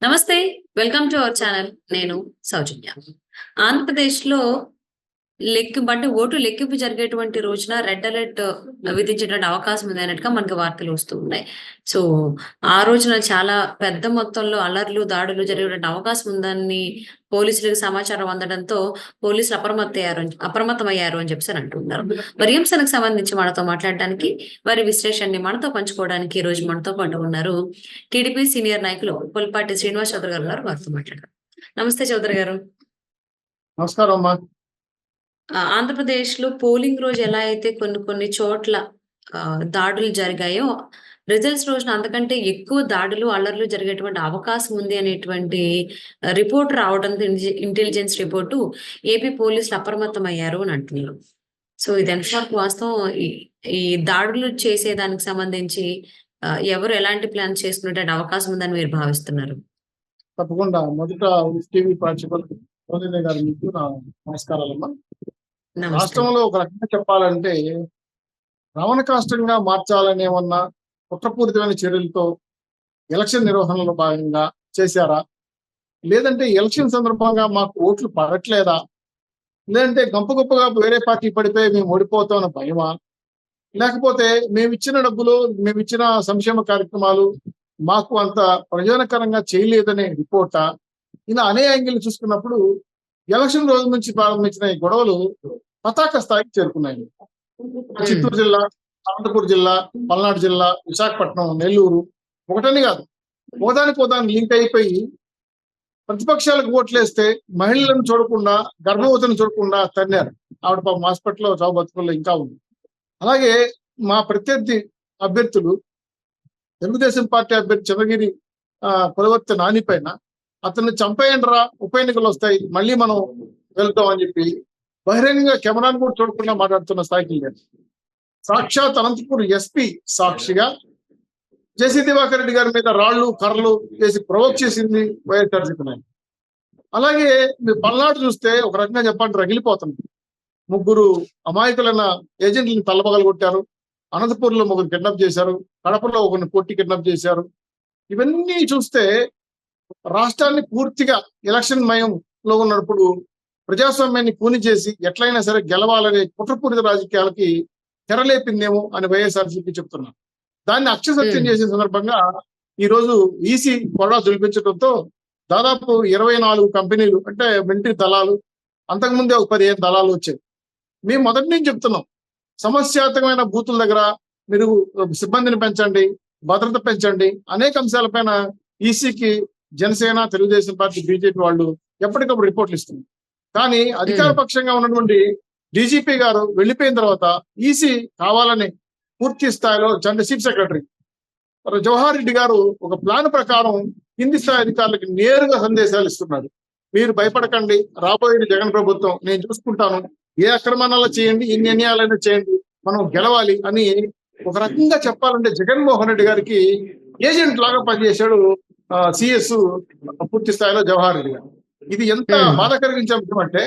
నమస్తే. Welcome to our channel. నేను సౌజన్య. ఆంధ్రప్రదేశ్‌లో ఓటు లెక్కింపు జరిగేటువంటి రోజున రెడ్ అలర్ట్ విధించేటువంటి అవకాశం ఉంది అన్నట్టుగా మనకు వార్తలు వస్తూ ఉన్నాయి. సో, ఆ రోజున చాలా పెద్ద మొత్తంలో అల్లర్లు, దాడులు జరిగేటువంటి అవకాశం ఉందని పోలీసులకు సమాచారం అందడంతో పోలీసులు అప్రమత్తమయ్యారు అని చెప్పేసని అంటున్నారు. మరి ఈ అంశానికి సంబంధించి మనతో మాట్లాడడానికి, వారి విశ్లేషణని మనతో పంచుకోవడానికి ఈ రోజు మనతో పాటు ఉన్నారు టీడీపీ సీనియర్ నాయకులు పుల్పాటి శ్రీనివాస్ చౌదరి గారు ఉన్నారు. వారితో మాట్లాడదాం. నమస్తే చౌదరి గారు. నమస్కారం అమ్మా. ఆంధ్రప్రదేశ్‌లో పోలింగ్ రోజు ఎలా అయితే కొన్ని కొన్ని చోట్ల దాడులు జరిగాయో, రిజల్ట్స్ రోజున అంతకంటే ఎక్కువ దాడులు, అల్లర్లు జరిగేటువంటి అవకాశం ఉంది అనేటువంటి రిపోర్ట్ రావడంతో ఇంటెలిజెన్స్ రిపోర్టు ఏపీ పోలీసులు అప్రమత్తమయ్యారు అని అంటున్నారు. సో, ఇది ఎంతవరకు వాస్తవం? ఈ ఈ దాడులు చేసేదానికి సంబంధించి ఎవరు ఎలాంటి ప్లాన్ చేసుకునేటువంటి అవకాశం ఉందని మీరు భావిస్తున్నారు? తప్పకుండా మొదట టీవీ ప్రేక్షకులకు సౌజన్య గారు మీకు నా నమస్కారాలమ్మా. నమస్తే. రాష్ట్రంలో ఒక రకంగా చెప్పాలంటే రవణకాష్టంగా మార్చాలనే ఉన్న కుట్రపూరితమైన చర్యలతో ఎలక్షన్ నిర్వహణలో భాగంగా చేశారా? లేదంటే ఎలక్షన్ సందర్భంగా మాకు ఓట్లు పడట్లేదా? లేదంటే గొప్పగా వేరే పార్టీ పడిపోయి మేము ఓడిపోతామన్న భయమా? లేకపోతే మేమిచ్చిన డబ్బులు, మేమిచ్చిన సంక్షేమ కార్యక్రమాలు మాకు అంత ప్రయోజనకరంగా చేయలేదనే రిపోర్టా? ఇలా అనే యాంగిల్ చూసుకున్నప్పుడు ఎలక్షన్ రోజు నుంచి ప్రారంభించిన ఈ గొడవలు పతాక స్థాయికి చేరుకున్నాయి. చిత్తూరు జిల్లా, అనంతపురం జిల్లా, పల్నాడు జిల్లా, విశాఖపట్నం, నెల్లూరు ఒకటని కాదు, పోదాని లింక్ అయిపోయి ప్రతిపక్షాలకు ఓట్లేస్తే మహిళలను చూడకుండా, గర్భవతిని చూడకుండా తన్నారు. ఆవిడ పాపం హాస్పిటల్లో చావు బతుకుల్లో ఇంకా ఉంది. అలాగే మా ప్రత్యర్థి అభ్యర్థులు తెలుగుదేశం పార్టీ అభ్యర్థి చంద్రగిరి కులవర్తి నాని పైన అతన్ని చంపేయండిరా, ఉప ఎన్నికలు వస్తాయి, మళ్ళీ మనం వెళ్తాం అని చెప్పి బహిరంగంగా కెమెరాను కూడా చూడకుండా మాట్లాడుతున్న స్థాయికి లేదు. సాక్షాత్ అనంతపూర్ ఎస్పీ సాక్షిగా జేసీ దివాకర్ రెడ్డి గారి మీద రాళ్లు, కర్రలు వేసి ప్రొవోక్ చేసింది వైఎస్ఆర్సీపీ. అలాగే మీరు పల్నాడు చూస్తే ఒక రకంగా చెప్పండి రగిలిపోతుంది. ముగ్గురు అమాయకులైన ఏజెంట్లను తల్లబగలు కొట్టారు. అనంతపూర్లో ముగ్గురు కిడ్నాప్ చేశారు. కడపలో ఒకరిని కొట్టి కిడ్నాప్ చేశారు. ఇవన్నీ చూస్తే రాష్ట్రాన్ని పూర్తిగా ఎలక్షన్ మయంలో ఉన్నప్పుడు ప్రజాస్వామ్యాన్ని కూని చేసి ఎట్లయినా సరే గెలవాలనే కుట్రపూరిత రాజకీయాలకి తెరలేపిందేమో అని వైఎస్ఆర్సీపీ చెప్తున్నారు. దాన్ని అక్షసత్యం చేసిన సందర్భంగా ఈ రోజు ఈసీ కొడా చూపించడంతో దాదాపు 24 కంపెనీలు, అంటే మిలిటరీ దళాలు, అంతకుముందే ఒక 15 దళాలు వచ్చాయి. మేము మొదటి నుంచి చెప్తున్నాం, సమస్యాత్మకమైన బూతుల దగ్గర మీరు సిబ్బందిని పెంచండి, భద్రత పెంచండి, అనేక అంశాలపైన ఈసీకి జనసేన, తెలుగుదేశం పార్టీ, బీజేపీ వాళ్ళు ఎప్పటికప్పుడు రిపోర్ట్లు ఇస్తుంది. కానీ అధికార పక్షంగా ఉన్నటువంటి డీజీపీ గారు వెళ్ళిపోయిన తర్వాత ఈసీ కావాలని పూర్తి స్థాయిలో చీఫ్ సెక్రటరీ జవహర్ రెడ్డి గారు ఒక ప్లాన్ ప్రకారం కింది స్థాయి అధికారులకి నేరుగా సందేశాలు ఇస్తున్నారు. మీరు భయపడకండి, రాబోయేది జగన్ ప్రభుత్వం, నేను చూసుకుంటాను, ఏ అక్రమాలు చేయండి, ఎన్ని అన్యాయాలైనా చేయండి, మనం గెలవాలి అని ఒక రకంగా చెప్పాలంటే జగన్మోహన్ రెడ్డి గారికి ఏజెంట్ లాగా పనిచేశాడు సిఎస్ పూర్తి స్థాయిలో జవహర్ రెడ్డి గారు. ఇది ఎంత బాధ కలిగించే అంశం అంటే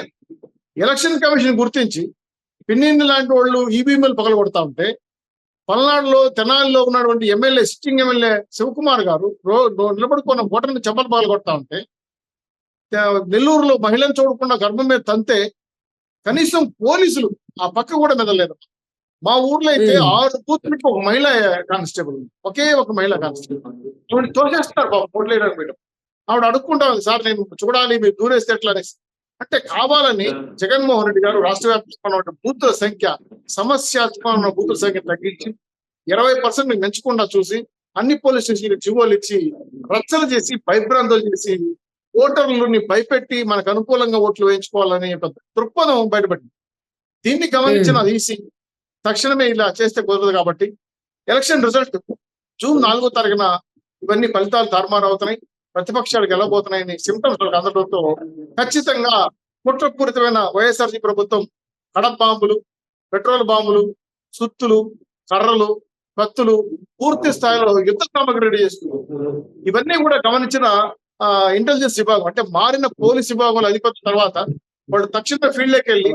ఎలక్షన్ కమిషన్ గుర్తించి పిన్నింది లాంటి వాళ్ళు ఈవీఎంలు పగలగొడతా ఉంటే, పల్నాడులో, తెనాలిలో ఉన్నటువంటి ఎమ్మెల్యే, సిట్టింగ్ ఎమ్మెల్యే శివకుమార్ గారు నిలబడుకున్న ఓటర్ని చెంపలు పగలగొడతా ఉంటే, నెల్లూరులో మహిళను చూడకుండా గర్భం మీద తంతే కనీసం పోలీసులు ఆ పక్క కూడా మెదలేదు. మా ఊర్లో అయితే 6 బూత్లకి ఒక మహిళా కానిస్టేబుల్, ఒకే ఒక మహిళా కానిస్టేబుల్ తోసేస్తున్నారు బాబు ఓట్లేయడానికి మేడం. ఆవిడ అడుక్కుంటా ఉంది, సార్ నేను చూడాలి, మీరు దూరేస్తే ఎట్లా అనేసి. అంటే కావాలని జగన్మోహన్ రెడ్డి గారు రాష్ట్ర వ్యాప్తంగా ఉన్న బూతుల సంఖ్య, సమస్యాత్మకమైన బూతుల సంఖ్య తగ్గించి 20% పెంచకుండా చూసి అన్ని పోలీస్ స్టేషన్లకు జీవోలు ఇచ్చి రచ్చలు చేసి భయభ్రాంతులు చేసి ఓటర్లని భయపెట్టి మనకు అనుకూలంగా ఓట్లు వేయించుకోవాలనే దృక్పథం బయటపడింది. దీన్ని గమనించిన ఈసీ తక్షణమే ఇలా చేస్తే కుదరదు కాబట్టి ఎలక్షన్ రిజల్ట్ జూన్ 4వ తారీఖున ఇవన్నీ ఫలితాలు తారుమారు అవుతున్నాయి, ప్రతిపక్షాలు గెలవబోతున్నాయని సిమ్టమ్స్ అందడంతో ఖచ్చితంగా కుట్రపూరితమైన వైఎస్ఆర్సీ ప్రభుత్వం కడప బాంబులు, పెట్రోల్ బాంబులు, సుత్తులు, కర్రలు, కత్తులు పూర్తి స్థాయిలో యుద్ధ సామగ్రి రెడీ చేస్తుంది. ఇవన్నీ కూడా గమనించిన ఇంటెలిజెన్స్ విభాగం, అంటే మారిన పోలీస్ విభాగంలో అధిపతి తర్వాత వాళ్ళు తక్షణ ఫీల్డ్ లోకి వెళ్ళి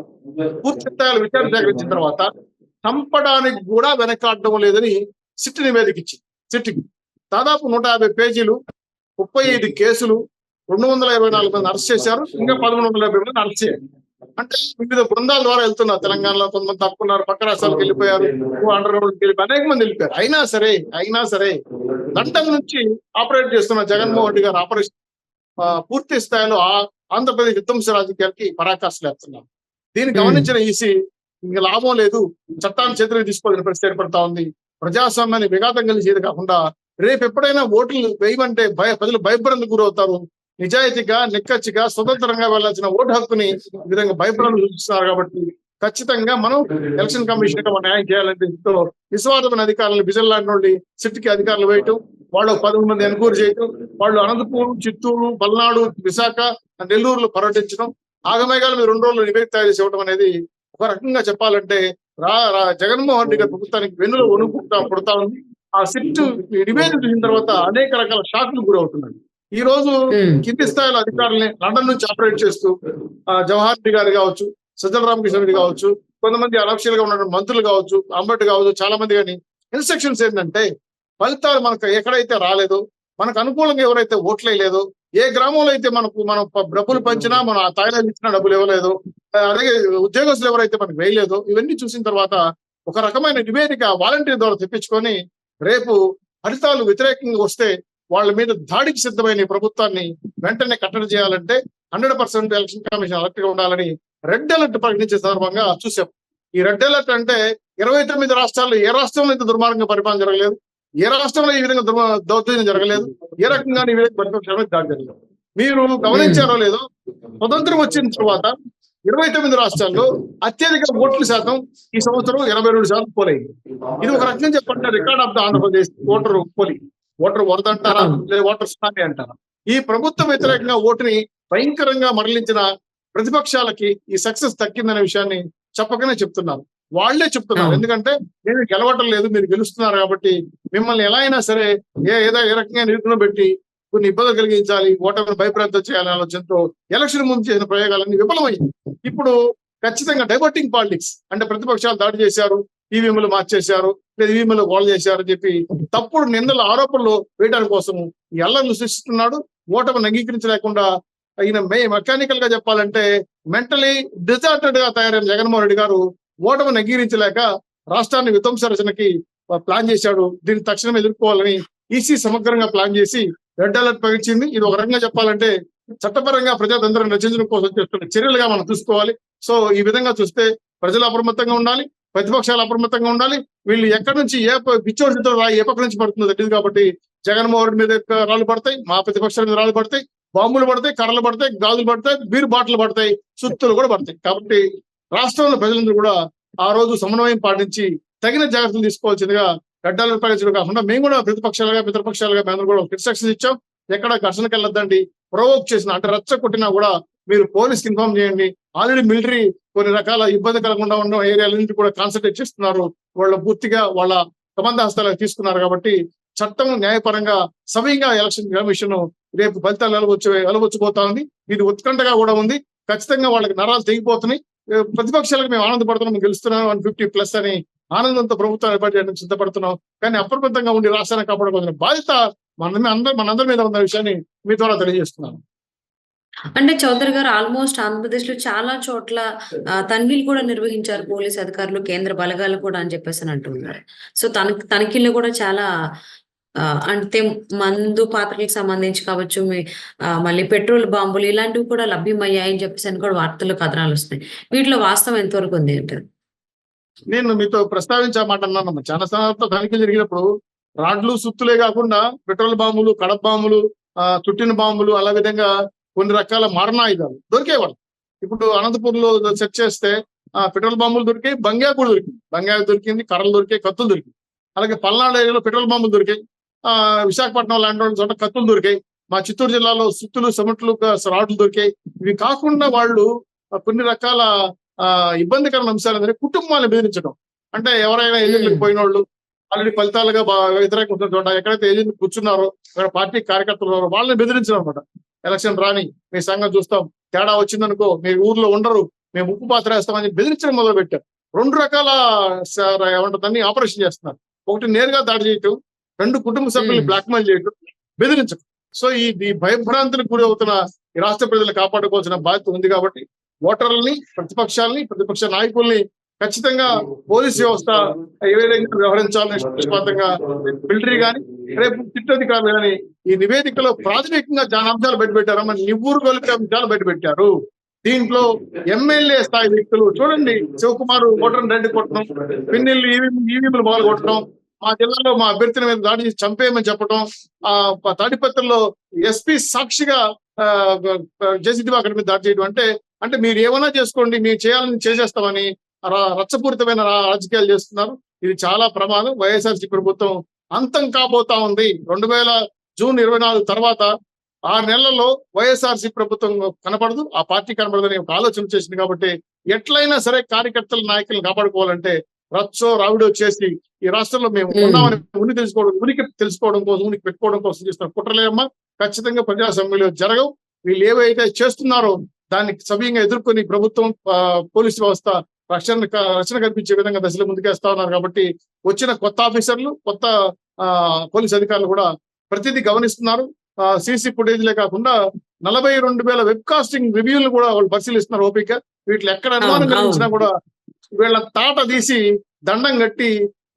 పూర్తి స్థాయిలో విచారణ సేకరించిన తర్వాత చంపడానికి కూడా వెనకాడడం లేదని సిట్ నివేదిక ఇచ్చింది. సిట్కి దాదాపు 150 పేజీలు 35 కేసులు, 224 మంది అరెస్ట్ చేశారు. ఇంకా 1170 మంది అరెస్ట్ చేయాలి. అంటే వివిధ బృందాల ద్వారా వెళ్తున్నారు. తెలంగాణలో కొంతమంది తప్పుకున్నారు, పక్క రాష్ట్రాలకు వెళ్ళిపోయారు, అండర్ గ్రౌండ్కి వెళ్ళిపోయి అనేక మంది వెళ్ళిపోయారు. అయినా సరే లండన్ నుంచి ఆపరేట్ చేస్తున్న జగన్మోహన్ రెడ్డి గారు ఆపరేషన్ పూర్తి స్థాయిలో ఆంధ్రప్రదేశ్ విధ్వంస రాజకీయాలకి పరాకాష్ఠలు వేస్తున్నారు. దీన్ని గమనించిన ఈసీ ఇంకా లాభం లేదు, చట్టాన్ని చేతులకు తీసుకోవాలని పరిస్థితి ఏర్పడతా ఉంది. ప్రజాస్వామ్యాన్ని విఘాతం కలిసేది కాకుండా రేపు ఎప్పుడైనా ఓట్లు వేయమంటే ప్రజలు భయభ్రాంతికి గురవుతారు. నిజాయితీగా, నిక్కచ్చిగా, స్వతంత్రంగా వెళ్లాల్సిన ఓటు హక్కుని ఈ విధంగా భయభ్రాంతులు సూచిస్తున్నారు. కాబట్టి ఖచ్చితంగా మనం ఎలక్షన్ కమిషన్ కి న్యాయం చేయాలని నిస్వార్థమైన అధికారులను బిజల్ లాంటి నుండి సిట్కి అధికారులు వేయటం, వాళ్ళు 11 మంది ఎన్క్వైరీ చేయటం, వాళ్ళు అనంతపూర్, చిత్తూరు, పల్నాడు, విశాఖ, నెల్లూరులో పర్యటించడం, ఆగమేఘాల మీద 2 రోజులు నివేదిక తయారు చేసి ఇవ్వడం అనేది ఒక రకంగా చెప్పాలంటే జగన్మోహన్ రెడ్డి గారి ప్రభుత్వానికి వెన్నులో పుడతా ఉంది. ఆ సిట్ నివేదిక చూసిన తర్వాత అనేక రకాల షాక్లు గురవుతున్నాయి. ఈ రోజు కింది స్థాయిలో అధికారులని లండన్ నుంచి ఆపరేట్ చేస్తూ జవహర్ రెడ్డి గారు కావచ్చు, సజ్జల రామకృష్ణ రెడ్డి కావచ్చు, కొంతమంది అనఫిషియల్ గా ఉన్న మంత్రులు కావచ్చు, అంబటి కావచ్చు, చాలా మంది కానీ ఇన్స్ట్రక్షన్స్ ఏంటంటే ఫలితాలు మనకు ఎక్కడైతే రాలేదో, మనకు అనుకూలంగా ఎవరైతే ఓట్లేయలేదో, ఏ గ్రామంలో అయితే మనం డబ్బులు పంచినా మనం ఆ తాయిలాలు ఇచ్చినా డబ్బులు ఇవ్వలేదు, అలాగే ఉద్యోగస్తులు ఎవరైతే మనకు వేయలేదో, ఇవన్నీ చూసిన తర్వాత ఒక రకమైన నివేదిక వాలంటీర్ ద్వారా తెప్పించుకొని రేపు ఫలితాలు వ్యతిరేకంగా వస్తే వాళ్ళ మీద దాడికి సిద్ధమైన ప్రభుత్వాన్ని వెంటనే కట్టడి చేయాలంటే 100% ఎలక్షన్ కమిషన్ అలర్ట్ గా ఉండాలని రెడ్ అలర్ట్ ప్రకటించే సందర్భంగా చూసాం. ఈ రెడ్ అలర్ట్ అంటే 29 రాష్ట్రాల్లో ఏ రాష్ట్రంలో ఇంత దుర్మార్గంగా పరిపాలన జరగలేదు, ఏ రాష్ట్రంలో ఈ విధంగా దౌర్జన్యం జరగలేదు, ఏ రకంగా ఈ విధంగా పరిపాలన దాడి జరగలేదు. మీరు గమనించారో లేదో, స్వతంత్రం వచ్చిన తర్వాత 29 రాష్ట్రాల్లో అత్యధిక ఓట్ల శాతం ఈ సంవత్సరం 82% పోలైంది. ఇది ఒక రకంగా చెప్పంటే record of the Andhra Pradesh voter వరద అంటారా, లేదా ఓటర్ సునామీ అంటారా? ఈ ప్రభుత్వ వ్యతిరేకంగా ఓటుని భయంకరంగా మరలించిన ప్రతిపక్షాలకి ఈ సక్సెస్ దక్కిందనే విషయాన్ని చెప్పకనే చెప్తున్నారు. వాళ్లే చెప్తున్నారు. ఎందుకంటే మీరు గెలవటం లేదు, మీరు గెలుస్తున్నారు కాబట్టి మిమ్మల్ని ఎలా అయినా సరే ఏ రకంగా నిరూపణ పెట్టి కొన్ని ఇబ్బందులు కలిగించాలి, ఓటమిని భయప్రాంతం చేయాలనే ఆలోచనతో ఎలక్షన్ ముందు చేసిన ప్రయోగాలన్నీ విఫలమైంది. ఇప్పుడు ఖచ్చితంగా డైవర్టింగ్ పాలిటిక్స్ అంటే ప్రతిపక్షాలు దాడి చేశారు, ఈవీఎంలు మార్చేశారు, లేదా ఈవీఎంలు గోల్ చేశారు అని చెప్పి తప్పుడు నిందల ఆరోపణలు వేయడానికి కోసం ఈ అల్లర్లు సృష్టిస్తున్నాడు. ఓటమిని అంగీకరించలేకుండా ఈయన మెకానికల్ గా చెప్పాలంటే మెంటలీ డిజార్టెడ్ గా తయారైన జగన్మోహన్ రెడ్డి గారు ఓటమిని అంగీకరించలేక రాష్ట్రాన్ని విధ్వంస రచనకి ప్లాన్ చేశాడు. దీన్ని తక్షణం ఎదుర్కోవాలని ఈసీ సమగ్రంగా ప్లాన్ చేసి రెడ్ అలర్ట్ ప్రకటించింది. ఇది ఒక రకంగా చెప్పాలంటే చట్టపరంగా ప్రజలందరినీ రచించడం కోసం చేస్తున్న చర్యలుగా మనం చూసుకోవాలి. సో ఈ విధంగా చూస్తే ప్రజలు అప్రమత్తంగా ఉండాలి, ప్రతిపక్షాలు అప్రమత్తంగా ఉండాలి. వీళ్ళు ఎక్కడి నుంచి ఏ పిచ్చోడితో ఏ పక్క నుంచి పడుతుందో తెలియదు. కాబట్టి జగన్మోహన్ రెడ్డి మీద రాళ్ళు పడతాయి, మా ప్రతిపక్షాల మీద రాళ్ళు పడతాయి, బాంబులు పడతాయి, కర్రలు పడతాయి, గాజులు పడతాయి, బీరు బాటలు పడతాయి, సుత్తులు కూడా పడతాయి. కాబట్టి రాష్ట్రంలో ప్రజలందరూ కూడా ఆ రోజు సమన్వయం పాటించి తగిన జాగ్రత్తలు తీసుకోవాల్సిందిగా రెడ్ అలర్ట్ ప్రకటించడం కాకుండా మేము కూడా ప్రతిపక్షాలుగా మిత్రపక్షాలుగా మేము కూడా ఇన్స్ట్రక్షన్స్ ఇచ్చాం. ఎక్కడ ఘర్షణకి వెళ్ళొద్దండి, ప్రొవోక్ చేసిన అంటే రచ్చ కొట్టినా కూడా మీరు పోలీస్కి ఇన్ఫార్మ్ చేయండి. ఆల్రెడీ మిలిటరీ కొన్ని రకాల ఇబ్బంది కలగకుండా ఉన్న ఏరియాల నుంచి కూడా కాన్సన్ట్రేట్ చేస్తున్నారు. వాళ్ళు పూర్తిగా వాళ్ళ సంబంధ హస్తాలకు తీసుకున్నారు. కాబట్టి చట్టం న్యాయపరంగా సవ్యంగా ఎలక్షన్ కమిషన్ రేపు ఫలితాలు వెలవచ్చిపోతా ఉంది. ఇది ఉత్కంఠగా కూడా ఉంది. ఖచ్చితంగా వాళ్ళకి నరాలు తెగిపోతున్నాయి. ప్రతిపక్షాలకు మేము ఆనందపడుతున్నాం, మేము గెలుస్తున్నాం 150+ అని ఆనందంతో ప్రభుత్వం ఏర్పాటు చేయడానికి సిద్ధపడుతున్నాం. కానీ అప్రమత్తంగా ఉండి రాష్ట్రాన్ని కాపాడుకోవాల్సిన బాధ్యత మనందరి మీద ఉన్న విషయాన్ని మీ ద్వారా తెలియజేస్తున్నాను. అంటే చౌదరి గారు ఆల్మోస్ట్ ఆంధ్రప్రదేశ్ లో చాలా చోట్ల తనిఖీలు కూడా నిర్వహించారు పోలీస్ అధికారులు, కేంద్ర బలగాలు కూడా అని చెప్పేసి అంటున్నారు. సో తనిఖీలు కూడా చాలా అంటే మందు పాత్రలకు సంబంధించి కావచ్చు, మళ్ళీ పెట్రోల్ బాంబులు ఇలాంటివి కూడా లభ్యమయ్యాయని చెప్పేసి అని కూడా వార్తల్లో కథనాలు వస్తున్నాయి. వీటిలో వాస్తవం ఎంతవరకు ఉంది అంటారు? నేను మీతో ప్రస్తావించే మాట అన్నాను. చాలా సందర్భాలతో తనిఖీలు జరిగినప్పుడు రాడ్లు, సుత్తులే కాకుండా పెట్రోల్ బాంబులు, కడప బాంబులు, చుట్టిన బాంబులు, అలా విధంగా కొన్ని రకాల మారణాయుధాలు దొరికేవాళ్ళు. ఇప్పుడు అనంతపూర్ లో సెర్చ్ చేస్తే పెట్రోల్ బాంబులు దొరికాయి, బంగారు కూడా దొరికింది, బంగారు దొరికింది, కర్రలు దొరికాయి, కత్తులు దొరికింది. అలాగే పల్నాడు ఏరియాలో పెట్రోల్ బాంబులు దొరికాయి, విశాఖపట్నం లాంటి చోట కత్తులు దొరికాయి, మా చిత్తూరు జిల్లాలో సుత్తులు, సెమెట్లు, రాడ్లు దొరికాయి. ఇవి కాకుండా వాళ్ళు కొన్ని రకాల ఇబ్బందికరమైన అంశాలు కుటుంబాలను బెదిరించడం. అంటే ఎవరైనా ఏజెంట్లకు పోయిన వాళ్ళు ఆల్రెడీ ఫలితాలుగా వ్యతిరేకంగా ఉన్న చోట ఎక్కడైతే ఏజెంట్ కూర్చున్నారో అక్కడ పార్టీ కార్యకర్తలు వాళ్ళని బెదిరించడం అనమాట. ఎలక్షన్ రాని, మీ సంగతి చూస్తాం, తేడా వచ్చిందనుకో మీ ఊర్లో ఉండరు, మేము ఉప్పు పాత్ర వేస్తామని బెదిరించడం మొదలు పెట్టారు. 2 రకాల ఏమంటుందని ఆపరేషన్ చేస్తున్నారు. ఒకటి నేరుగా దాడి చేయటం, 2 కుటుంబ సభ్యుల్ని బ్లాక్మెయిల్ చేయటం, బెదిరించడం. సో ఈ భయభ్రాంతులకు గురి అవుతున్న ఈ రాష్ట్ర ప్రజలను కాపాడుకోవాల్సిన బాధ్యత ఉంది కాబట్టి ఓటర్లని, ప్రతిపక్ష నాయకుల్ని ఖచ్చితంగా పోలీస్ వ్యవస్థ ఏ విధంగా వ్యవహరించాలని నిష్పక్షపాతంగా మిలిటరీ కానీ రేపు చిట్టధికారులు కానీ ఈ నివేదికలో ప్రాథమికంగా చాలా అంశాలు బయటపెట్టారు. మన నివ్వురు గొలిపే అంశాలు బయటపెట్టారు. దీంట్లో ఎమ్మెల్యే స్థాయి వ్యక్తులు చూడండి, శివకుమార్ ఓటర్ని రెడ్డి కొట్టడం, పిన్నెల్లి ఈవీఎంలు మొదలు కొట్టడం, మా జిల్లాలో మా అభ్యర్థుల మీద దాడి చేసి చంపేయమని చెప్పడం, తాడిపత్రిలో ఎస్పీ సాక్షిగా జేసీ దివాకర్ మీద దాడి చేయడం అంటే మీరు ఏమైనా చేసుకోండి, మీరు చేయాలని చేసేస్తామని రచ్చపూరితమైన రాజకీయాలు చేస్తున్నారు. ఇది చాలా ప్రమాదం. వైఎస్ఆర్సీ ప్రభుత్వం అంతం కాబోతా ఉంది. 2000 జూన్ 24 తర్వాత 6 నెలల్లో వైఎస్ఆర్సీ ప్రభుత్వం కనపడదు, ఆ పార్టీ కనపడదని ఒక ఆలోచన చేసింది. కాబట్టి ఎట్లయినా సరే కార్యకర్తల నాయకులను కాపాడుకోవాలంటే రచ్చో రావిడో చేసి ఈ రాష్ట్రంలో మేము ఉన్నామని ఉనికి తెలుసుకోవడం కోసం, ఉనికి పెట్టుకోవడం కోసం చేస్తున్న కుట్రలేమ్మా ఖచ్చితంగా ప్రజాస్వామ్యంలో జరగవు. వీళ్ళు ఏవైతే చేస్తున్నారో దాన్ని సవ్యంగా ఎదుర్కొని ప్రభుత్వం, పోలీసు వ్యవస్థ రక్షణ కల్పించే విధంగా దశలో ముందుకేస్తా ఉన్నారు. కాబట్టి వచ్చిన కొత్త ఆఫీసర్లు, కొత్త పోలీస్ అధికారులు కూడా ప్రతిదీ గమనిస్తున్నారు. సీసీ ఫుటేజ్లే కాకుండా 42,000 వెబ్ కాస్టింగ్ రివ్యూలు కూడా వాళ్ళు పరిశీలిస్తున్నారు ఓపిక. వీటిలో ఎక్కడ అనుమానం కలిగించినా కూడా వీళ్ళ తాట తీసి దండం కట్టి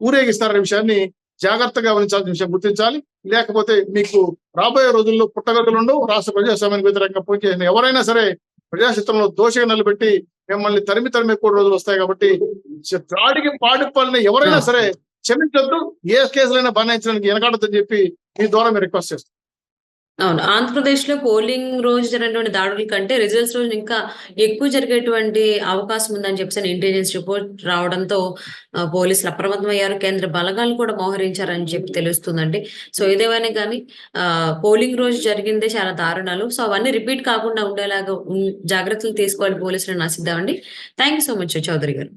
ఊరేగిస్తారనే విషయాన్ని జాగ్రత్తగా గమనించాల్సిన విషయం గుర్తించాలి. లేకపోతే మీకు రాబోయే రోజుల్లో పుట్టగతులుండవు. రాష్ట్ర ప్రజాస్వామ్యానికి వ్యతిరేకంగా పనిచేసిన ఎవరైనా సరే ప్రజాక్షేత్రంలో దోషగా నిలబెట్టి మిమ్మల్ని తరిమి కూడా రోజులు వస్తాయి. కాబట్టి దాడికి పాడుపడిన ఎవరైనా సరే క్షమించొద్దు, ఏ కేసులైనా బనాయించడానికి వెనకాడదని చెప్పి మీ ద్వారా మీరు రిక్వెస్ట్ చేస్తాం. అవును. ఆంధ్రప్రదేశ్ లో పోలింగ్ రోజు జరిగినటువంటి దాడుల కంటే రిజల్ట్స్ రోజు ఇంకా ఎక్కువ జరిగేటువంటి అవకాశం ఉందని చెప్పేసి ఇంటెలిజెన్స్ రిపోర్ట్ రావడంతో పోలీసులు అప్రమత్తమయ్యారు. కేంద్ర బలగాలు కూడా మోహరించారని చెప్పి తెలుస్తుందండి. సో ఏదేమైనా కానీ పోలింగ్ రోజు జరిగిందే చాలా దారుణాలు. సో అవన్నీ రిపీట్ కాకుండా ఉండేలాగా జాగ్రత్తలు తీసుకోవాలి పోలీసులను ఆశిద్దామండి. Thank you so much Chowdary గారు.